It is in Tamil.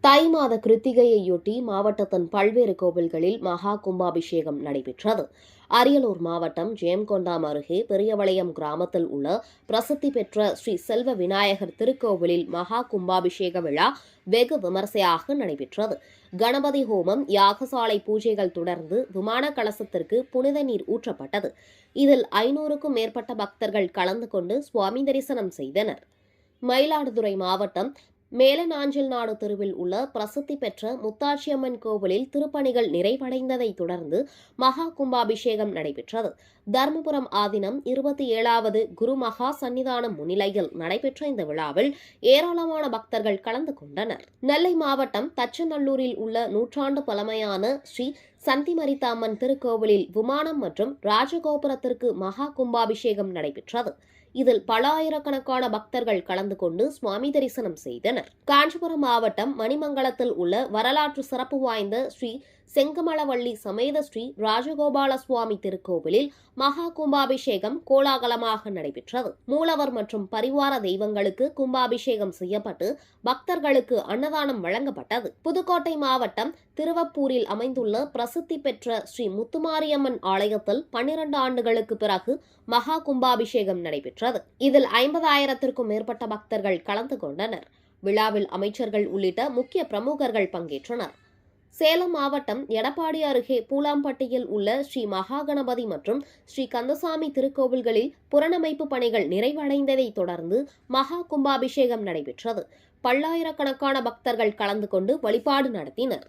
தை மாத கிருத்திகையையொட்டி மாவட்டத்தின் பல்வேறு கோவில்களில் மகா கும்பாபிஷேகம் நடைபெற்றது. அரியலூர் மாவட்டம் ஜெயங்கொண்டாம் அருகே பெரியவளையம் கிராமத்தில் உள்ள பிரசித்தி பெற்ற ஸ்ரீ செல்வ விநாயகர் திருக்கோவிலில் மகா கும்பாபிஷேக விழா வெகு விமரிசையாக நடைபெற்றது. கணபதி ஹோமம், யாகசாலை பூஜைகள் தொடர்ந்து விமான கலசத்திற்கு புனித நீர் ஊற்றப்பட்டது. இதில் 500க்கும் மேற்பட்ட பக்தர்கள் கலந்து கொண்டு சுவாமி தரிசனம் செய்தனர். மயிலாடுதுறை மாவட்டம் மேலநாஞ்சில்நாடு தெருவில் உள்ள பிரசித்தி பெற்ற முத்தாட்சியம்மன் கோவிலில் திருப்பணிகள் நிறைவடைந்ததை தொடர்ந்து மகா கும்பாபிஷேகம் நடைபெற்றது. தருமபுரம் ஆதீனம் 27வது குரு மகா சன்னிதானம் முன்னிலையில் நடைபெற்ற இந்த விழாவில் ஏராளமான பக்தர்கள் கலந்து கொண்டனர். நெல்லை மாவட்டம் தச்சநல்லூரில் உள்ள நூற்றாண்டு பழமையான ஸ்ரீ சந்திமரித்தாம்மன் திருக்கோவிலில் விமானம் மற்றும் ராஜகோபுரத்திற்கு மகா கும்பாபிஷேகம் நடைபெற்றது. இதில் பல ஆயிரக்கணக்கான பக்தர்கள் கலந்து கொண்டு சுவாமி தரிசனம் செய்தனர். காஞ்சிபுரம் மாவட்டம் மணிமங்கலத்தில் உள்ள வரலாற்று சிறப்பு வாய்ந்த ஸ்ரீ செங்கமலவள்ளி சமேத ஸ்ரீ ராஜகோபால சுவாமி திருக்கோவிலில் மகா கும்பாபிஷேகம் கோலாகலமாக நடைபெற்றது. மூலவர் மற்றும் பரிவார தெய்வங்களுக்கு கும்பாபிஷேகம் செய்யப்பட்டு பக்தர்களுக்கு அன்னதானம் வழங்கப்பட்டது. புதுக்கோட்டை மாவட்டம் திருவப்பூரில் அமைந்துள்ள பிரசித்தி பெற்ற ஸ்ரீ முத்துமாரியம்மன் ஆலயத்தில் 12 ஆண்டுகளுக்கு பிறகு மகா கும்பாபிஷேகம் நடைபெற்றது. இதில் 50,000த்திற்கும் மேற்பட்ட பக்தர்கள் கலந்து கொண்டனர். விழாவில் அமைச்சர்கள் உள்ளிட்ட முக்கிய பிரமுகர்கள் பங்கேற்றனர். சேலம் மாவட்டம் எடப்பாடி அருகே பூலாம்பட்டியில் உள்ள ஸ்ரீ மகாகணபதி மற்றும் ஸ்ரீ கந்தசாமி திருக்கோவில்களில் புனரமைப்பு பணிகள் நிறைவடைந்ததை தொடர்ந்து மகா கும்பாபிஷேகம் நடைபெற்றது. பல்லாயிரக்கணக்கான பக்தர்கள் கலந்து கொண்டு வழிபாடு நடத்தினர்.